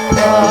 Kagungan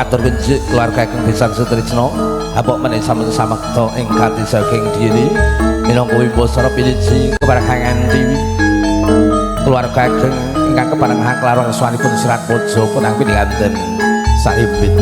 matur benjik keluarga ingkang pisan sutrisna apok menik sampun samakta ing kati saking diri minangka wimbasara piniji keparenggan dewi keluarga ingkang keparenghan kelawarga swanipun Sirat Pojo punang piningganten saimbit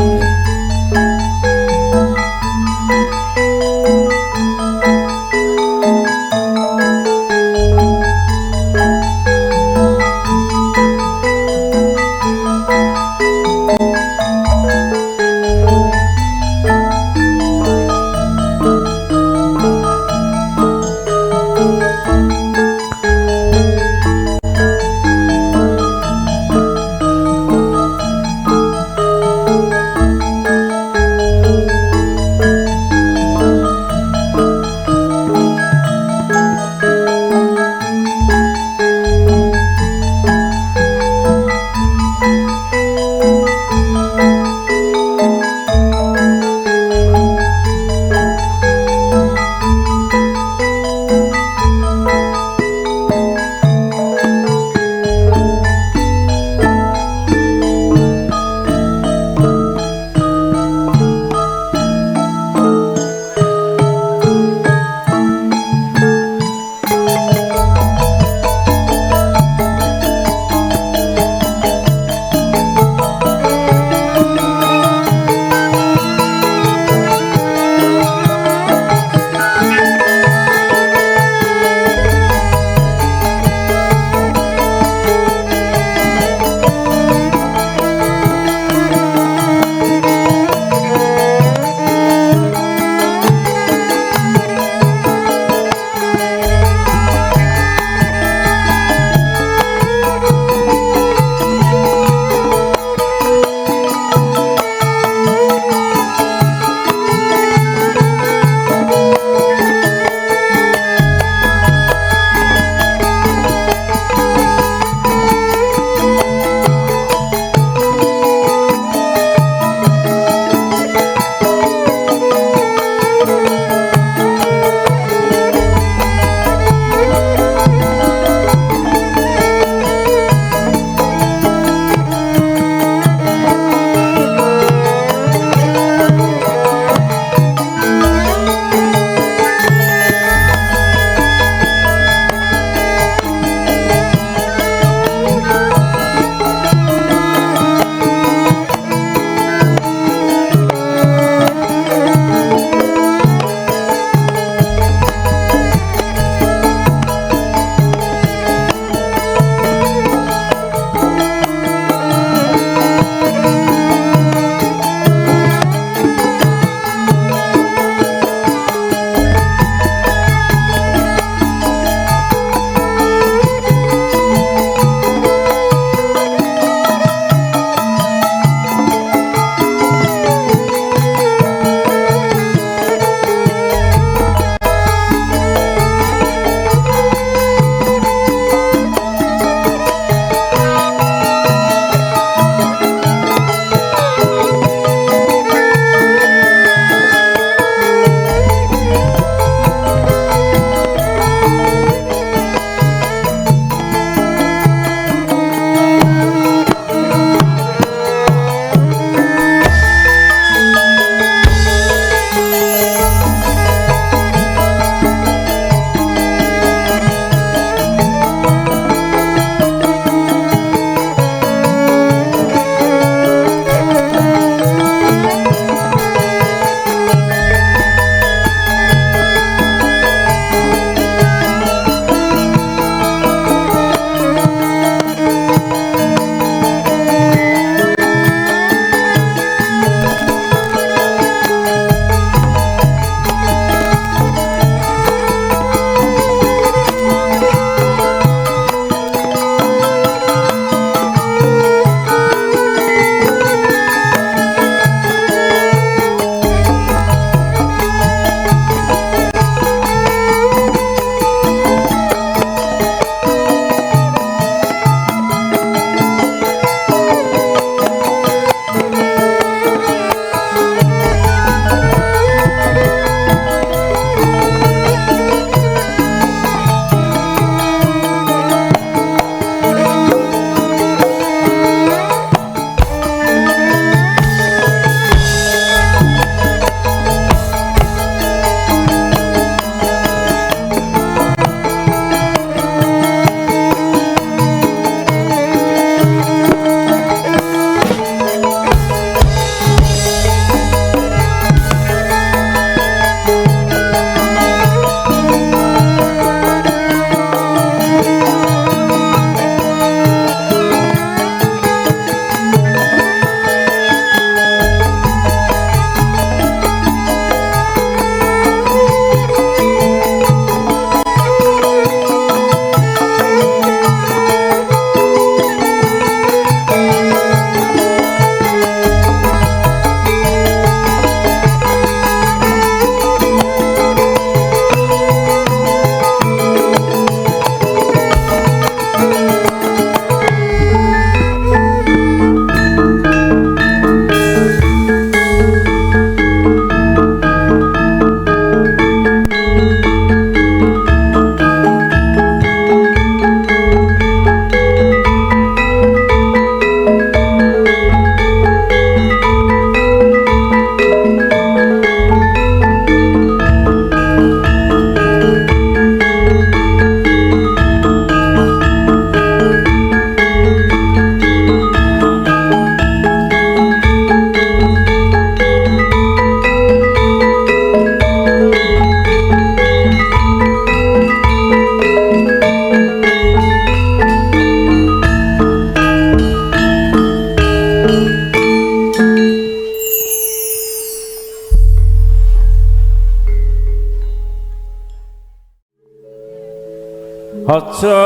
aja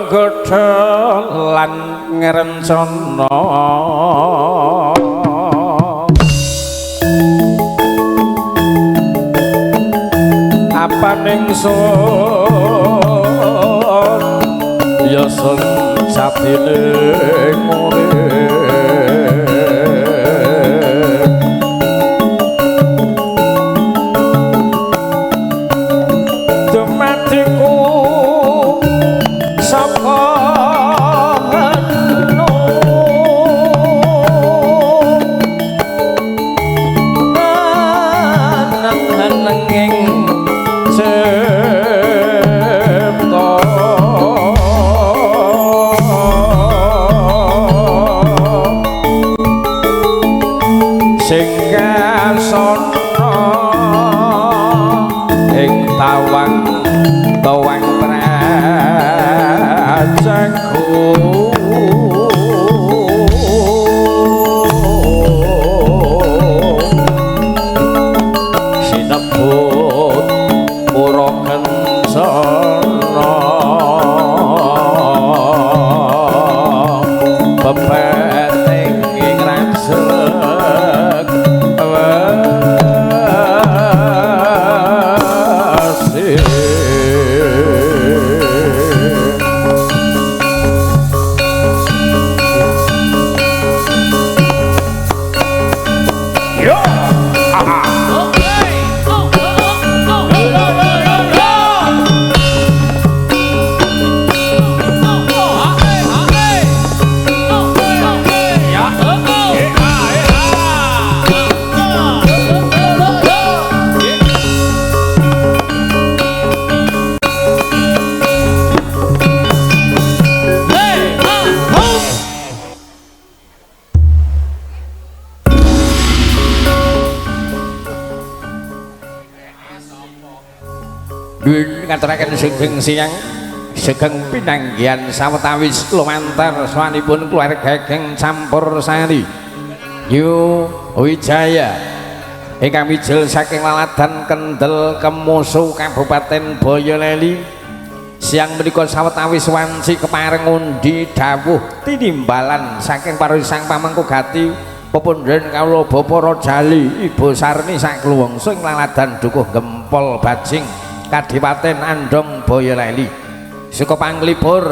nggodha lan ngrencana apa ningsun ya sejatine ngaturaken sugeng siang sugeng pinanggihan sawetawis lumantar sawanipun keluarga geng campur sari Yu Wijaya ingkang mijil saking laladan Kendel Kemusu Kabupaten Boyolali siang menika sawetawis wanci kepareng undi dawuh tinimbalan saking parisang pamengku gati pepundhen kawula Bapa Rajali Ibu Sarni sakluwungsa ing laladan Dukuh Gempol Bajing Kadipaten Andong Boyolali suka panglipur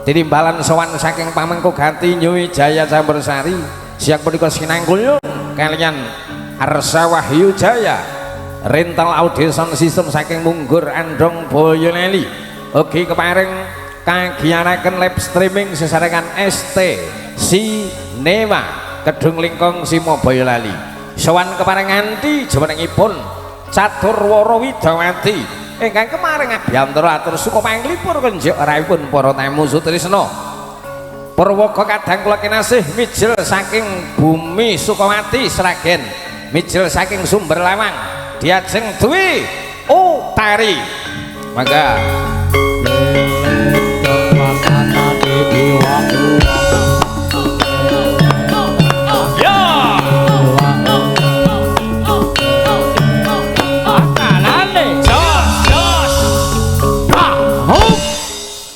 tinimbalan sowan saking pamengku gati Nyuwi Jaya Campursari siang punika sinangkulya kalian Arsa Wahyu Jaya rental audition system saking Munggur Andong Boyolali ugi kepareng kagianaken live streaming sesarengan ST Sinema Kedung Lingkong Simo Boyolali sowan kepareng nganti jumenengipun Caturwara Widawati ingkang kemarin ngabiyantara atur suka panglipur kenjok raipun para tamu sutrisna Purwaka kadang kula kinasih mijil saking Bumi Sukawati Sragen mijil saking Sumber Lawang diajeng Dwi Utari mangga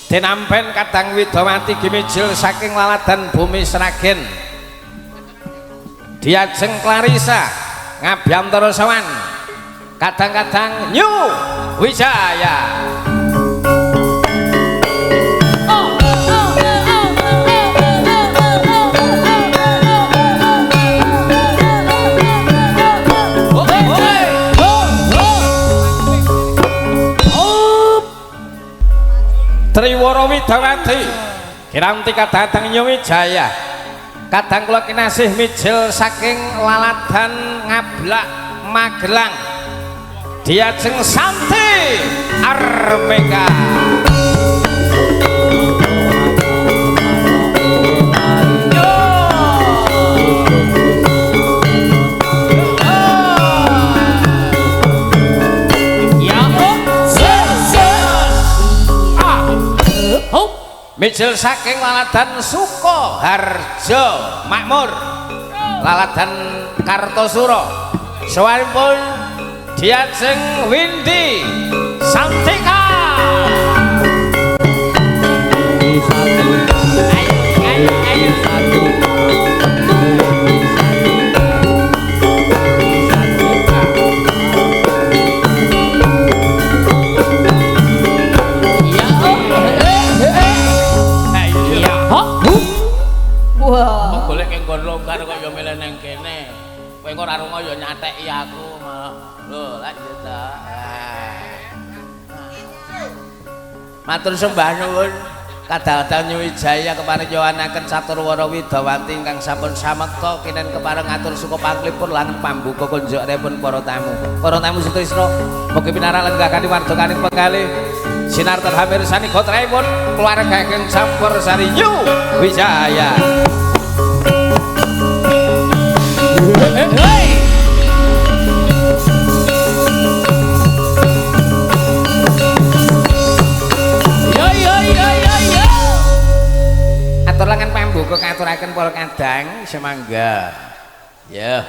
Dinampen kadang Widawati gimijil saking laladan Bumi Sragen diajeng Clarissa ngabiyantara sawan kadang-kadang Nyu Wijaya Triwara Widawati kiranti kadang Nyuwi Jaya kadang kula kinasih mijil saking laladan Ngablak Magelang diajeng Santi Armega mijil saking laladan Sukoharjo Makmur laladan Kartosuro sawanipun diajeng Windy Santika Matur sembah nuwun kadhalatan Nyuwijaya keparinjawanaken Caturwara Widawati ingkang sampun samekta kinen kepareng atur suka panglipur lan pambuka kunjukripun para tamu. Para tamu Sutrisno, mugi pinarak lenggah kanthi wardokaning penggalih sinartan hamirsani gotraipun keluarga ingkang Campur Sari Nyuwijaya. Atur lengan pambuka katuraken para kadang semangga. Ya.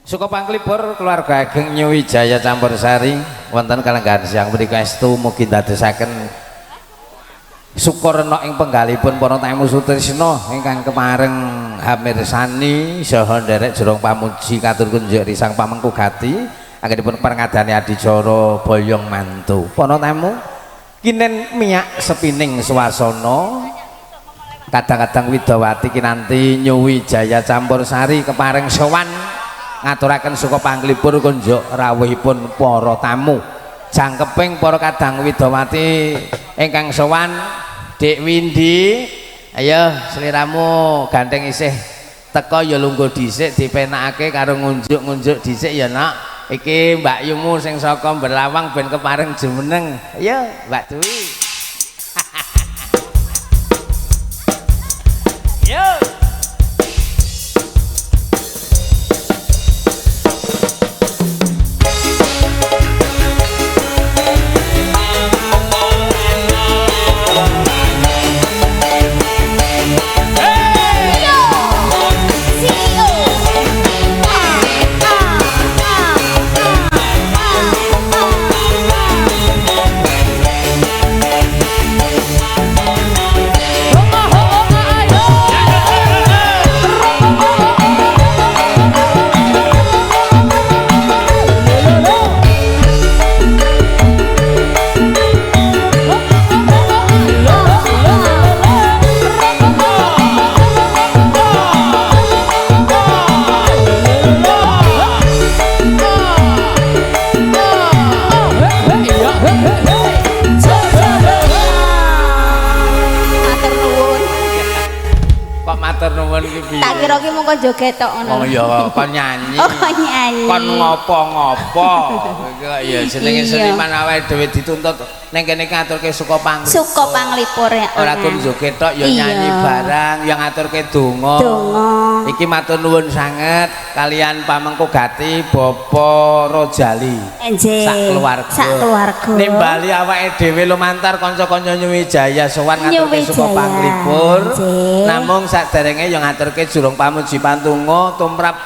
Suka Panglipur keluarga ageng Nyuwijaya Campursari wonten kalenggahan siang menika estu mugi dadosaken syukur ena ing penggalipun para tamu sutresna ingkang kepareng hamirsani saha nderek jurung pamuji katur kunjuk risang pamengku gati anggenipun perngadani adicara boyong mantu. Para tamu kinen miyak sepining swasana kadang-kadang Widawati kinanti Nyuwijaya Campursari kepareng sowan ngaturaken suka Panglipur kunjuk rawuhipun para tamu. Jangkeping para kadang Widawati ingkang sowan Dik Windi, ayo sliramu gandeng isih teka ya lungguh dhisik dipenakake karo ngunjuk-ngunjuk dhisik ya nak. Iki Mbak Yumu sing saka Berlawang ben kepareng jumeneng. Ayo Mbak Dwi. Yo. Tak kira ki mung joget tok ngono. Oh iya, kon nyanyi. Oh, kon nyanyi. Kon ngopo-ngopo. Iki ya jenenge seniman awake dhewe dituntut ning kene ngaturke suka Panglipur. Suka Panglipur ya. Ora kun joget tok ya nyanyi barang, yang ngaturke donga. Donga. Iki matur nuwun sanget kalian pamengku gati Bapak Rojali. Enjing. Sak keluarga. Nimbali awake dhewe lumantar kanca-kanca Nyuwijaya sowan ngaturke suka Panglipur. Namung saderenge ya ngaturke jurung pamuji pantungo tumrap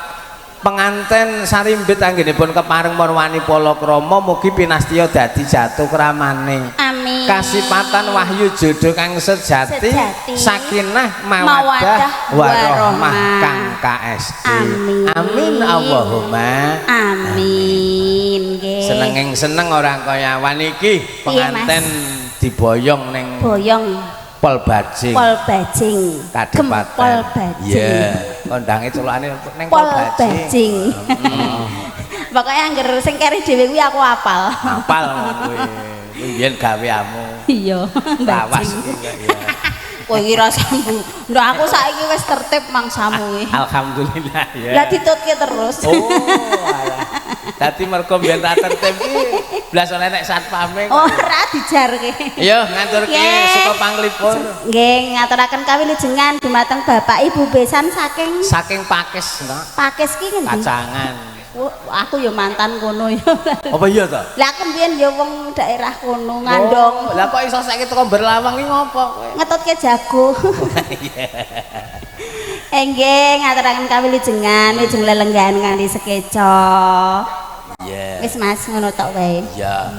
penganten sarimbit anggenipun kepareng marwani palakrama mugi pinastya dadi jatuh kramane. Amin. Kasipatan wahyu jodoh kang sejati, sakinah mawaddah warahmah kang kaesti. Amin. Amin Allahumma amin. Nggih. Seneng orang kaya awan iki penganten diboyong ning boyong Pol Bajing. Pol Bajing. Kadipaten. Pol Bajing. Iya, kondange celukane ning Pol Bajing. Pokoknya angger sing keri dhewe kuwi aku apal. Apal kuwi. Mbiyen gaweamu. Iya, Lawas iki ya. Kowe iki rasamu. Ndak aku saiki wis tertib mangsamu iki. Alhamdulillah ya. Lah ditutke terus. Oh, alah. Dadi mergo mbiyen tak tertib iki blas oleh nek satpame. Ora dijarke. Yo ngaturke suka Panglipur. Nggih, ngaturaken kawilujengan dumateng Bapak Ibu besan saking Pakis, Nak. Pakis ki ngendi? Kacangan. Aku ya mantan kono ya. Apa iya to? Lah aku mbiyen ya wong daerah kono ngandong. Lah kok iso saiki teko Berlawang iki ngopo kowe? Ngetutke jago. Nggih, ngaturaken kawilujengan, wilujeng lelenggahan kanthi sekeca. Iya. Wis Mas ngono tok wae. Iya.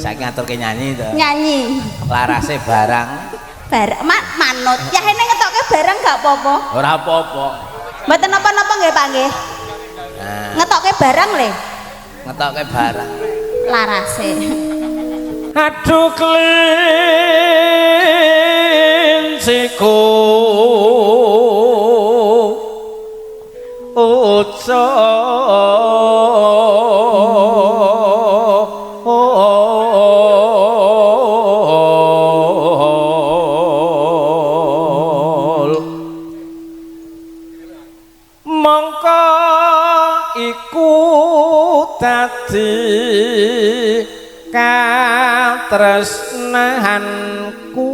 Saiki ngaturke nyanyi to. Nyanyi. Larase barang. Barang manut. Ya hene ngetokke barang gak apa-apa. Ora apa-apa. Mboten napa-napa nggih Pak nggih. Nah, Ngetokke barang le. ngetokke barang. Larase. Aduh klinciku ojo mongko iku dadi katresnanku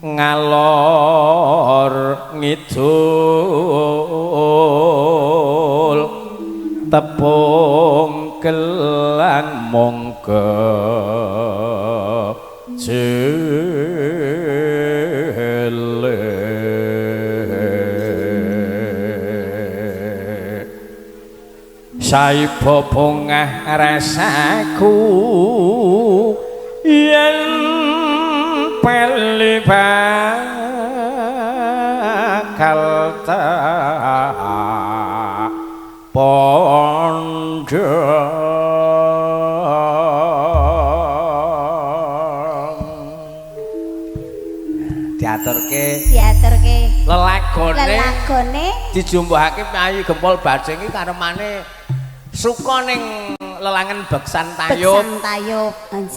ngalor ngidul tepung gelang monggo jele saiba bongah rasaku yen peli bakal tak pondok diaturke lelagone dijumbuhake Ayu Gempol Bajing iki karemane suka ning lelangan Beksan Tayub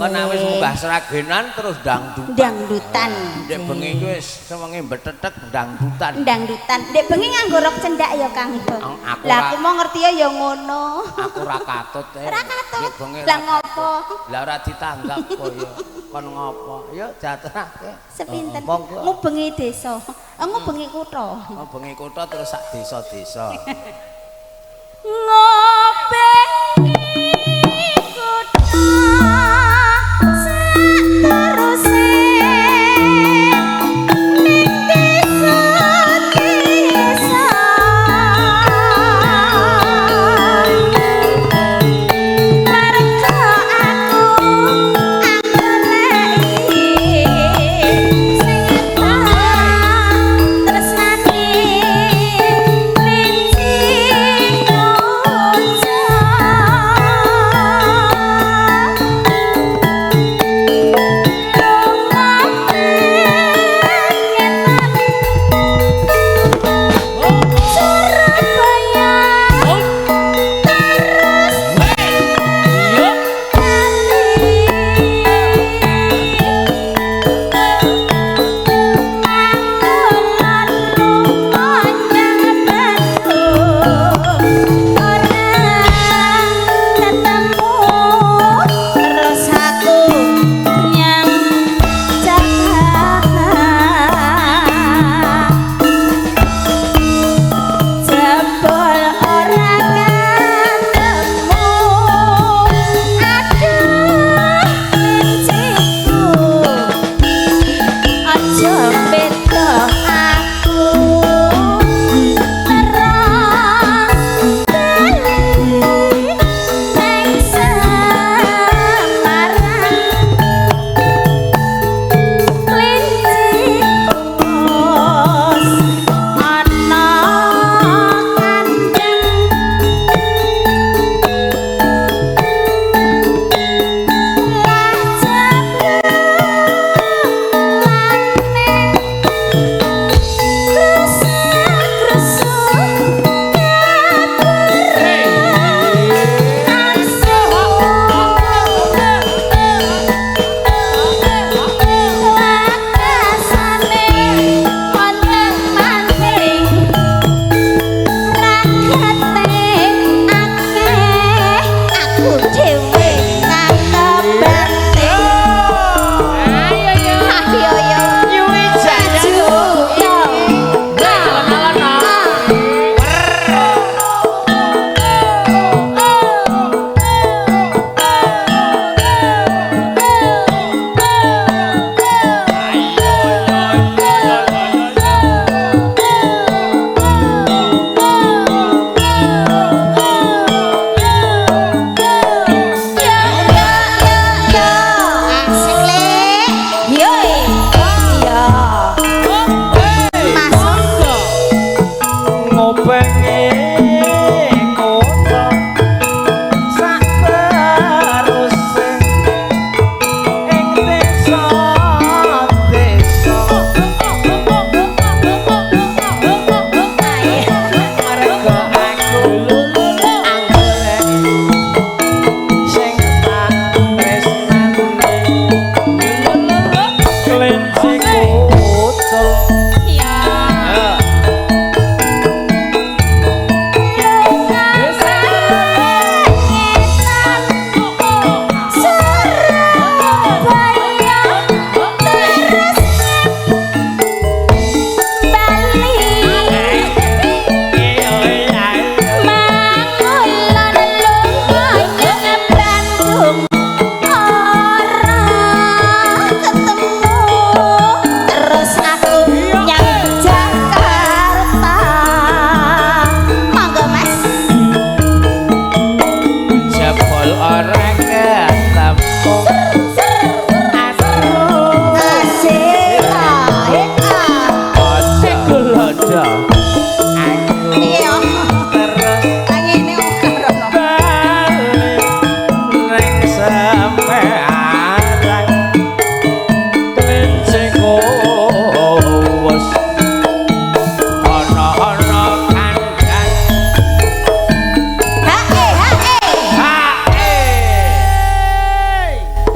ana wis munggah seragenan terus dangdutan ndek bengi iki wis sewengi betetek dangdutan ndek bengi nganggo rok cendak ya Kang lah aku mau ngerti ya ngono aku ora katut lah ngopo lah ora ditanggap kaya kon ngopo ya jatrake sepinten ngubengi desa ngubengi kutha terus sak desa-desa ngobengi kutha sateruse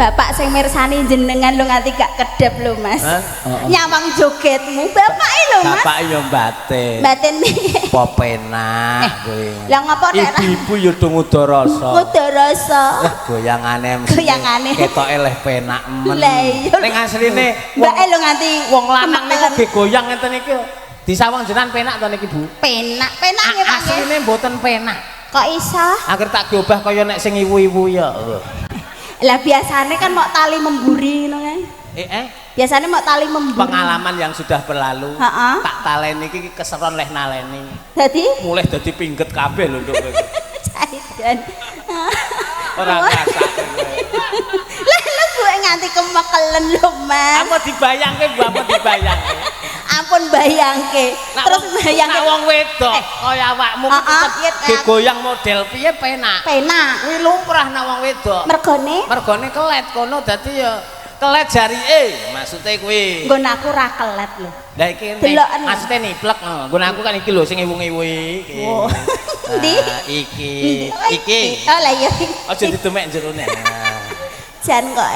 bapak sing mirsani jenengan lho nganti gak kedep lho Mas. Nyawang jogetmu bapake lho Mas. Bapak yo batin. Batin piye? Apa penak kowe. Lah ngopo nek ibu yo do ngudarasa. Ngudarasa. Goyangane Goyangane. ketoke leh penak men. Lah iya. Ning asline mbake lho nganti wong lanang niku ge goyang ngeten iki. Disawang jenengan penak to niki Bu? Penak, penak nggih Pak. Asline mboten penak. Kok iso? Angger tak diobah kaya nek sing iwu-iwu ya. Lah biasane kan mau tali memburi ngono kan. Biasane mau tali memburi. Pengalaman yang sudah berlalu. Heeh. Tak taleni iki keseron leh naleni. Dadi Mulih dadi pingget kabeh lho nduk kowe. Saidan. Ora ngrasa. Lah gue nganti kemekelen lho Mas. Apa dibayangke Bu, apa dibayangke? Ampun bayangke. Terus bayangke wong wedok kaya awakmu goyang model piye penak. Penak. Kuwi lumrah nek wong wedok. Mergone kelet kono dadi ya kelet jarike maksude kuwi. Nggon aku ra kelet lho. Lah iki maksude niplek nggon aku kan iki lho sing iwu-iwu iki. Ndi? Iki. Oh lah iya. Aja ditemek jerone. Jan kok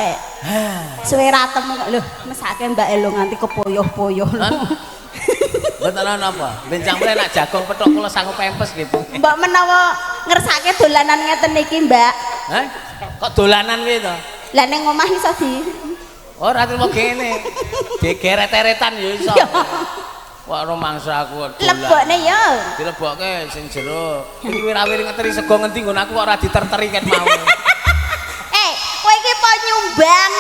suwe ratemu kok lho mesake mbake lho nganti kepoyoh-poyoh lho. Mboten ana apa. Bencang mrene nak jagung petok kula sanggup pempes gitu. Mbak menawa ngersake dolanan ngeten iki, Mbak. Hah? Kok dolanan kuwi to? Lah ning omah iso di. Ora trimo kene. Digeret-eretan ya iso. Wah rumangsa aku dolan. Lebokne ya. Dilebokke sing jero. Iki wirawiri ngeteri sego ngendi nggon aku kok ora diterteri ket mau. Kowe iki po nyumbang.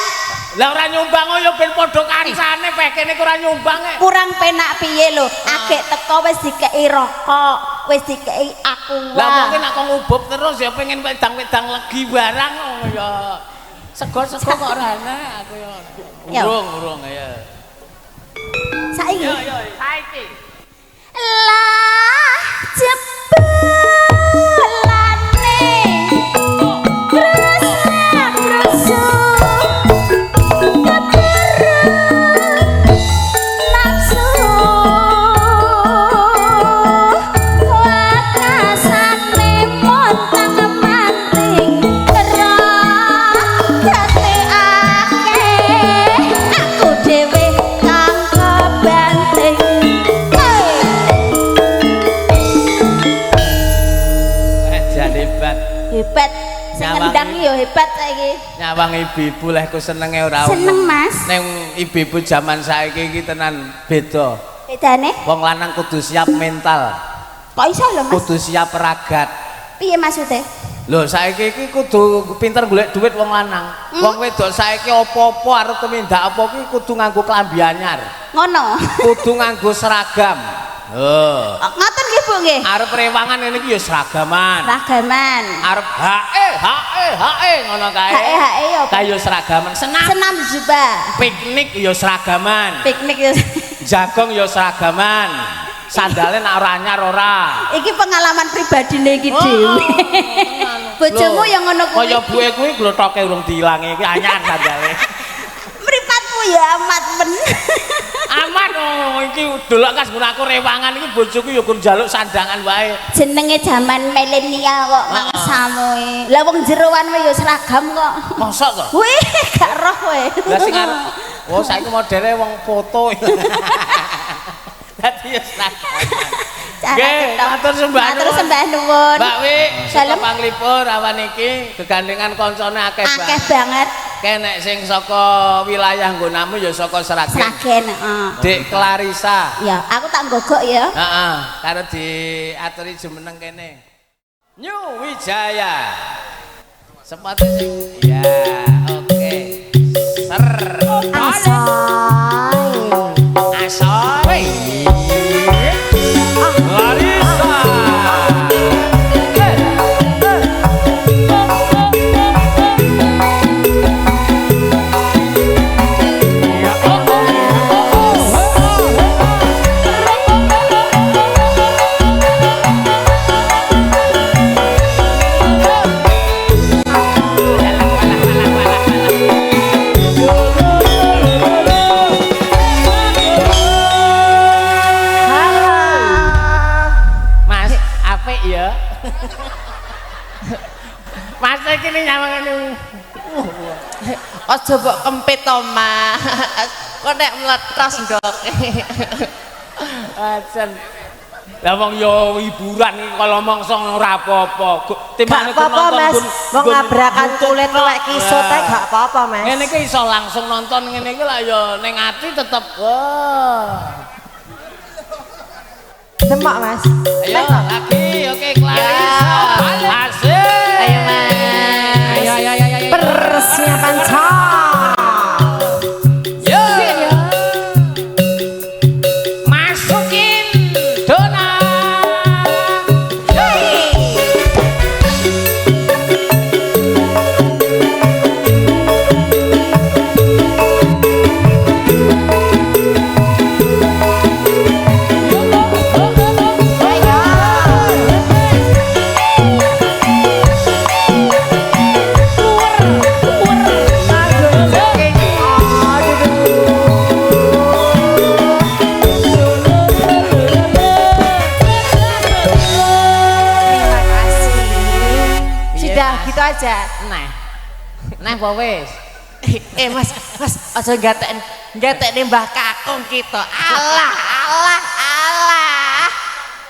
Lah ora nyumbang ya ben padha kancane pekene ora nyumbang. Kurang penak piye lho? Agek teko wis dikeki rokok, wis dikeki aku. Lah mungkin aku ngubub terus ya pengen wedang-wedang legi barang ya. Sego-sego kok ora ana aku ya. Urung ya. Saiki. Yo saiki. Lah jebulane hebat sing ngendang yo hebat saiki nyawang ibu-ibu leh ku senenge ora seneng Mas ning ibu-ibu zaman saiki iki tenan beda bedane wong lanang kudu siap mental kok iso lho Mas kudu siap ragat piye maksudnya lho saiki iki kudu pinter golek duit wong lanang wong wedok saiki apa-apa arep tumindak apa ki kudu nganggo klambi anyar ngono kudu nganggo seragam ngoten nggih Bu nggih arep rewangan ngene iki ya seragaman arep hae ngono kae hae ya kaya seragaman senam jubah piknik ya seragaman piknik ya jagong ya seragaman sandale nak ora anyar ora iki pengalaman pribadine iki dhewe bojomu yang ngono kuwi kaya buke kuwi glothoke urung diilangi iki anyar sandale mripatmu ya amat men amat iki delok kas aku rewangan iki bojoku ya gur njaluk sandangan wae jenenge jaman milenial kok mangsamu lha wong jeroan wae ya seragam kok mosok to wih gak roh kowe lha sing arep oh saiki modele wong foto dadi ya seragam nggih matur sembah nuwun Mbak Wi salam panglipur awan iki gegandengan koncone akeh banget nek sing saka wilayah nggonamu ya saka Sragen Dik Clarissa ya aku tak gogok ya heeh karo diaturi jumeneng kene New Wijaya sepatu sing ya oke ser asoy Clarissa Aja mbok kempit to, Mas. Kok nek meletos ndok. Ajen. Lah wong yo hiburan iki kalau mongso ora apa-apa. Timbang Gak apa-apa, Mas. Wong ngabrakan kulit lek kisut ae gak apa-apa, Mas. Ngene iki iso langsung nonton ngene iki lah ya ning ati tetep wah. Demak, Mas. Ayo lagi, oke Clarissa. Asik. Ayo, Mas. Ayo. Persiapan cak. Yo. Masukin dona. Terima kasih. Sudah gitu aja. Nah, apa wis? Mas, aja gatek Mbah Kakung kita. Alah.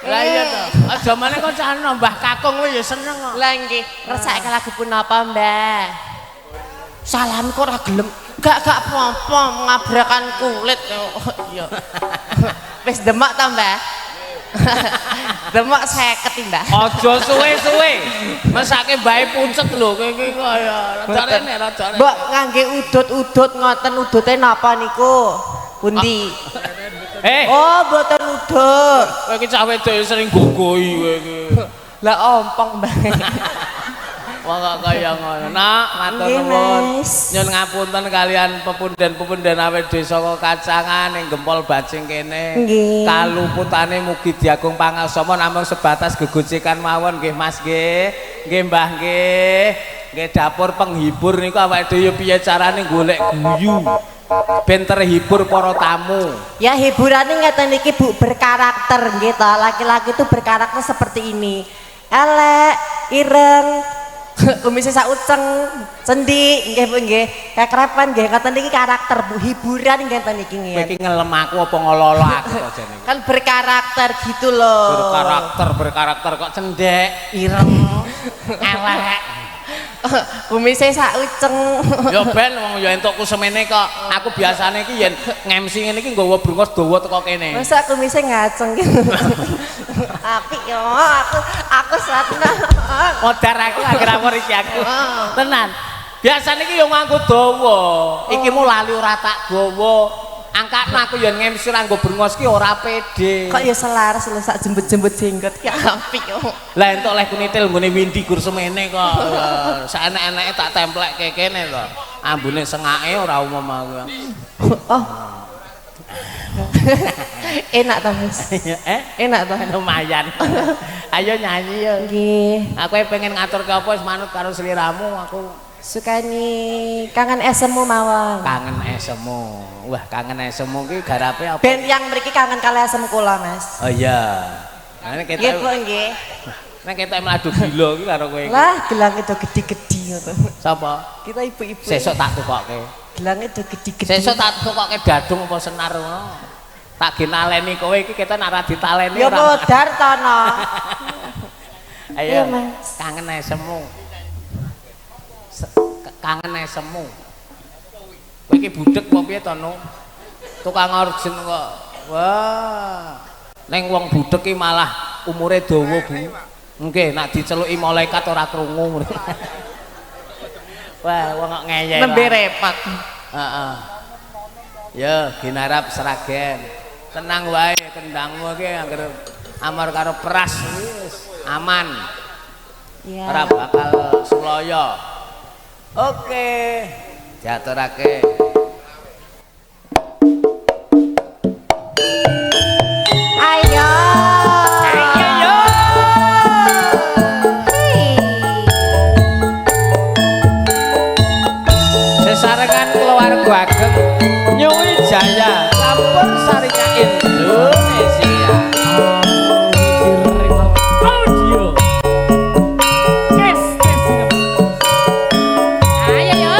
Lah iya to. Aja meneh kok cah nambah kakung kowe ya seneng kok. Lah nggih, resake lagu punapa, Mbah? Salam kok ora gelem. Gak apa-apa ngabrakan kulit. Iya. Wis demak ta, Mbah? Demak 50, Mbah. Aja suwe-suwe. Mesake bae puncet lho kowe iki kaya rada-rene. Mbok ngangge udut-udut ngoten udute napa niku? Pundi? Oh, mboten udut. Kowe iki cah wedok sering gogoi kowe iki. Lah ompong, Mbah. Wong kok kaya ngono. Nak, matur Nggih, nuwun. Mas. Nyun ngapunten kalian pepunden-pepunden awet desa kacangan ing Gempol Bajing kene. Nggih. Kaluputane mugi diagung pangasama namung sebatas gegocikan mawon nggih Mas nggih. Nggih Mbah nggih. Nggih dapur penghibur niku awake dhewe piye carane golek guyu. Ben terhibur para tamu. Ya hiburannya ngeten iki Bu berkarakter nggih to. Laki-laki itu berkarakter seperti ini. Elek, ireng, kumisnya sauceng, cendi, nggih Bu nggih. Kekrepan nggih ngoten iki karakter Bu hiburan ngeten iki Kowe nggih. iki ngelem aku apa ngololo aku kok jane. Kan berkarakter gitu loh. Berkarakter kok cendek. Ireng, elek. Kumisnya sauceng. Ya ben wong ya entukku semene kok. Aku biasane iki yen ngemsi ngene iki nggawa brungos dawa teko kene. Masa kumisnya ngaceng gitu. Apik yo, aku seneng. Modar aku akhir awor iki aku. Tenan. Biasane iki yo nganggo dawa. Iki mu lali ora tak gawa. Angkatno aku yo ngemsi ora nggo brungos ki ora pede. Kok ya selaras lho sak jembut-jembut jenggot ki apik yo. Lah entuk leh kunitil nggone Windy gur semene kok. Saenek-eneke tak templekke kene to. Ambune sengake ora umum aku. Oh. Enak ta, Mas? Enak ta? Lumayan. Ayo nyanyi yo. Nggih. Aku pengen ngatur ke apa wis manut karo sliramu aku. Sukani kangen esemu mawon. Kangen esemu. Wah, kangen esemu ki garape apa? Ben yang mriki kangen kali esem kula, Mas. Oh iya. Nah, ini Nggih, Bu kita nggih. nek ketok mladu gila ki karo kowe. Lah, gelang itu gede-gede ngono. Sapa? Kita ibu-ibu. Sesuk tak tukokke. Gelang itu gede-gede. Sesuk tak tukokke dadung apa senar ngono. Tak ginaleni kowe iki ketok nek ora ditaleni Ya modar to no. Ayo. Iya, Mas. Kangen esemu. Kangen esemu. Kowe iki budhek apa piye to, No? Tukang orjen kok. Wah. Ning wong budhek iki malah umure dawa, Bu. Nggih, nek diceluki malaikat ora krungu. Wah, wong kok ngeyel. Nembe repot. Heeh. Ya, ginarap seragen. Tenang wae kendangmu iki anggere amar karo peras wis aman. Iya. Ora bakal suloyo. Oke. Diaturake. Ayo. Ayo yo. Sesarengan keluarga ageng nyuwi jaya sampun sarinya Indonesia. Audio. Yes. Ayo yo.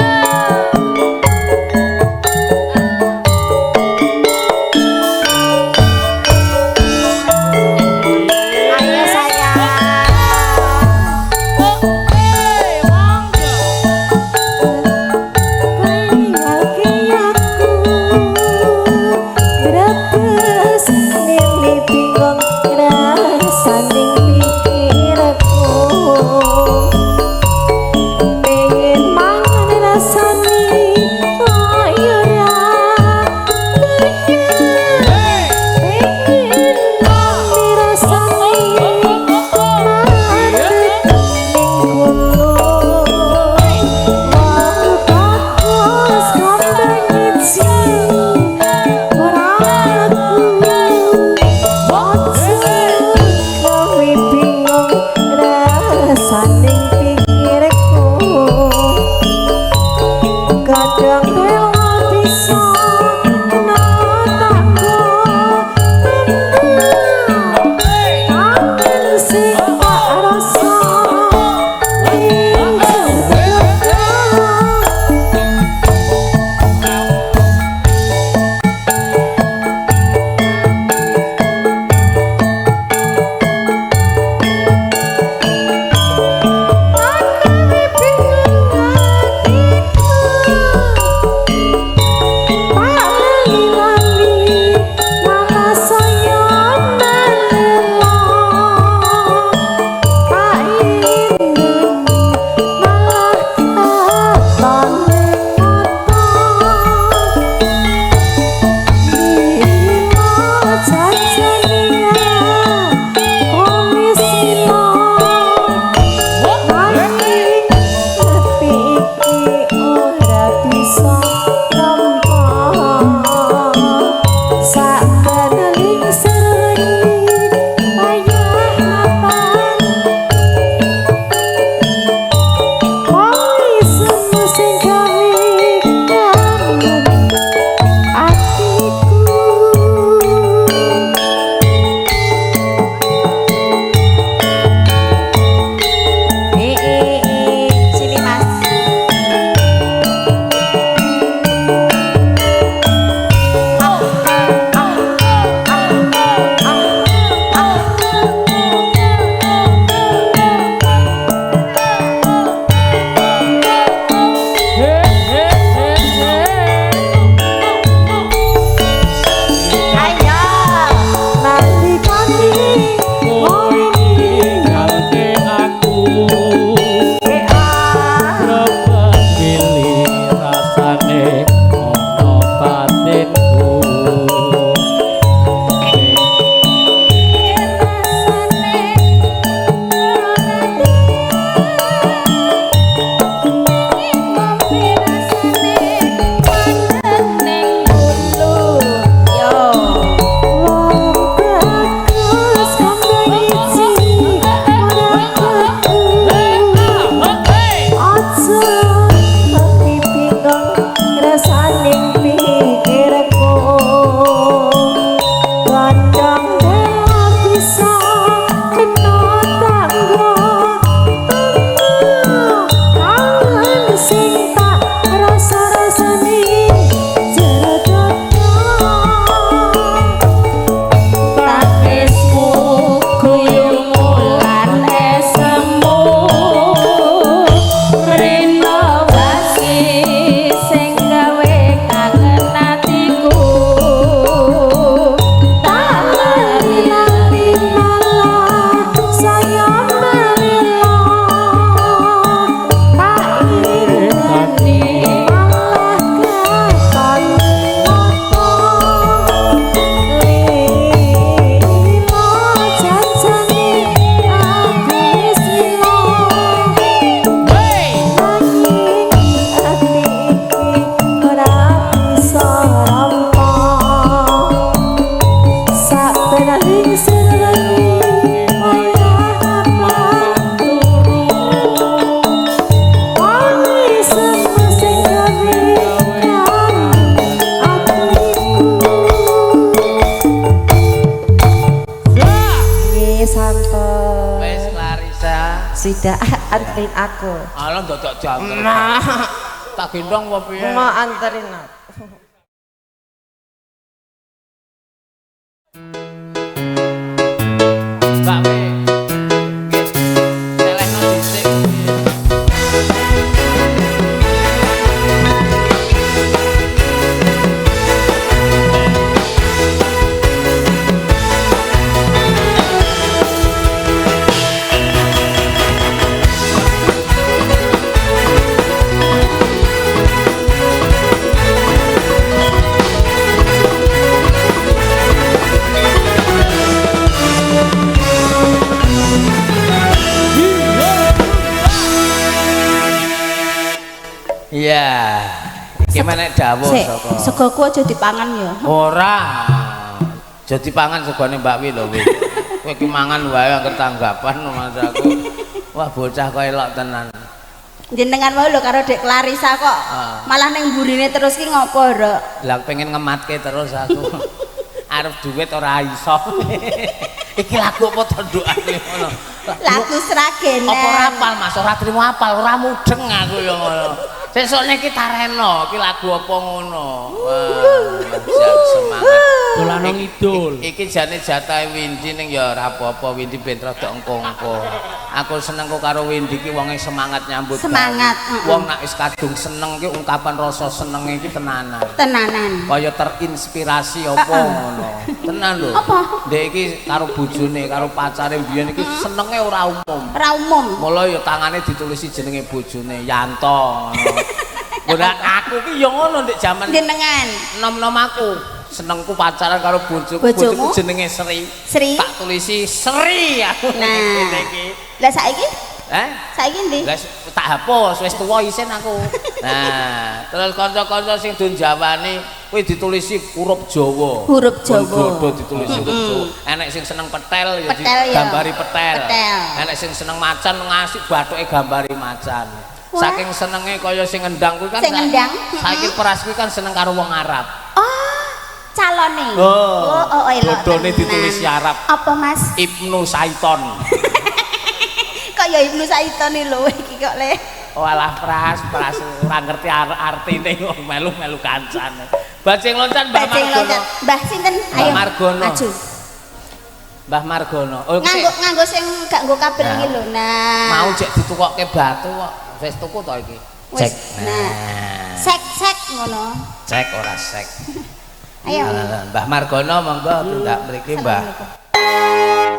sudah anterin aku. Alah dadak jangkrik. Nah, Tak gendong apa piye? mau anterin aku. Mbak we. Nggih. Selehno dhisik. Iya. Gimana dawuh Sik, saka? segoku aja dipangan ya. Ora. Jadi pangan segone Mbak Wi lho, Wi. Kowe ki mangan wae angger tanggapan Mas aku. Wah, bocah kok elok tenan. Jenengan mau lho karo Dek Clarissa kok. Malah ning mburine terus ki ngopo, Rok? Lah pengen ngematke terus aku. Arep duit ora iso. Iki lagu apa tandukane ngono. Lagu Sragenen. Apa ora apal Mas, ora trimo apal, ora mudeng aku ya ngono. Sesuk niki tareno, iki lagu apa ngono. Wah, semangat. Dolanong idul. Iki jane jatahe Windy ning ya ora apa-apa, Windy ben rada engko-engko. Aku seneng kok karo Windy ki wonge semangat nyambut. Semangat, Wong nek wis kadung seneng ki ungkapan rasa senenge iki tenanan. Tenanan. Kaya terinspirasi apa ngono. Tenan lho. Apa? Ndek iki karo bojone, karo pacare mbiyen iki senenge ora umum. Ora umum. Mula ya tangane ditulisi jenenge bojone Yanto ngono. Ora aku ki ya ngono ndek jaman Jenengan nom-nom aku. Senengku pacaran karo bojoku, Bojomu? bojoku jenenge Sri. Sri. Tak tulisi Sri aku Nah. ngene iki. Lah saiki? Eh? Saiki ndi? Lah tak hapus, wis tuwa isin aku. Nah, terus kanca-kanca sing do njawani kuwi ditulisi huruf Jawa. Huruf Jawa. Bodo ditulisi huruf Jawa. Enek sing seneng petel ya Petel ya. gambari petel. Petel. Enek sing seneng macan ngasih bathuke gambari macan. Wah. Saking senenge kaya sing ngendang kuwi kan. Sing ngendang? Saiki peras kuwi kan seneng karo wong Arab. Oh, calone. Oh, elok. dodone tenan. ditulis Arab. Apa, Mas? Ibnu Saiton. Kok ya Ibnu Saiton lho iki kok le. Walah pras ora ngerti artine kok melu-melu kancane. Bajing loncat Mbah Bajing Margono. loncat. Mbah sinten? Mbah Ayo. Margono. Maju. Mbah Margono. Oh, Nganggo sing gak nggo kabel iki lho. Nah. mau jek ditukokke batu kok. Wis tuku to iki. Wis. Cek. Nah. Sek ngono. Cek ora sek. Ayo. Mbah Margono monggo tindak mriki Mbah. Assalamualaikum.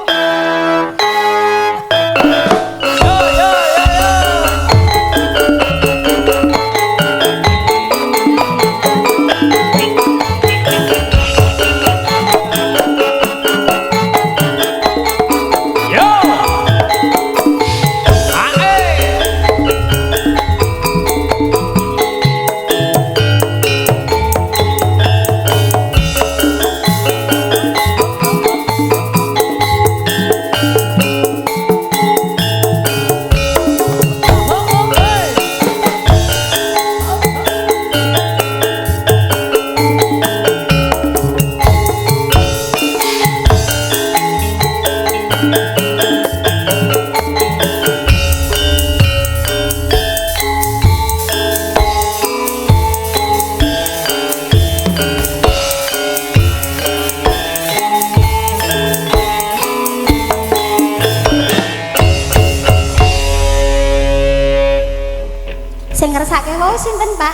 Sing ngersake wau sinten, Pak?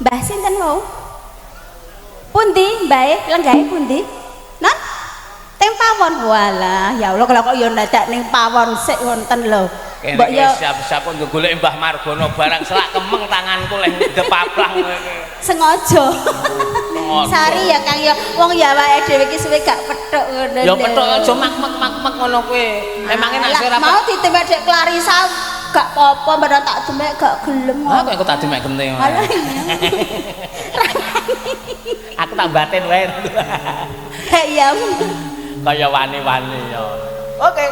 Mbah sinten wau? Pundi, Mbah? Lenggahe pundi? Non? Teng pawon. Walah, ya Allah kalau kok ya ndadak ning pawon sik wonten lho. Mbok ya siap-siap kok golek Mbah Margono barang selak kemeng tanganku leh depaplang kowe. Sengaja. Sari ya Kang ya wong ya awake dhewe iki suwe gak pethuk ngono. Ya pethuk aja mak-mak ngono kowe. Emange nek ora mau ditemek Dek Clarissa gak apa-apa, padahal tak demek gak gelem. Ah, kok tak demek genting. Alah iya. Aku tak batin wae. Iya. Kaya wani-wani ya. Oke.